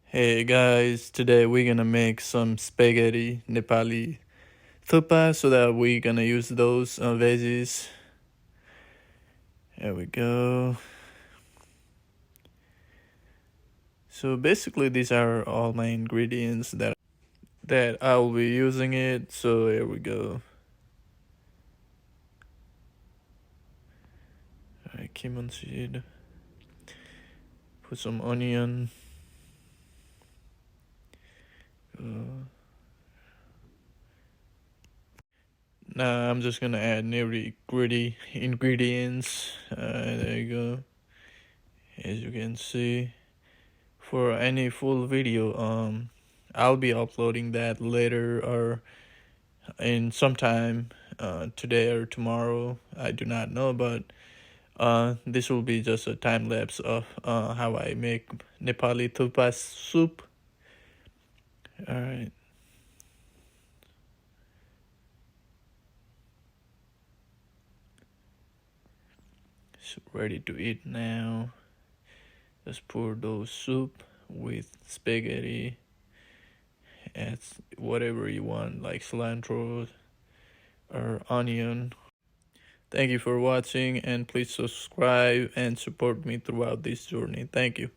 Hey guys, today we're gonna make some spaghetti Nepali THUKPA so that we're gonna use those veggies. There we go. So basically these are all my ingredients that I'll be using it. So here we go. Alright, cumin seed. Put some onion. Now I'm just gonna add nitty gritty ingredients. There you go. As you can see, for any full video, I'll be uploading that later or in sometime today or tomorrow. I do not know, but this will be just a time lapse of how I make Nepali THUKPA soup. All right. So ready to eat now. Just pour those soup with spaghetti. Add whatever you want, like cilantro or onion. Thank you for watching, and please subscribe and support me throughout this journey. Thank you.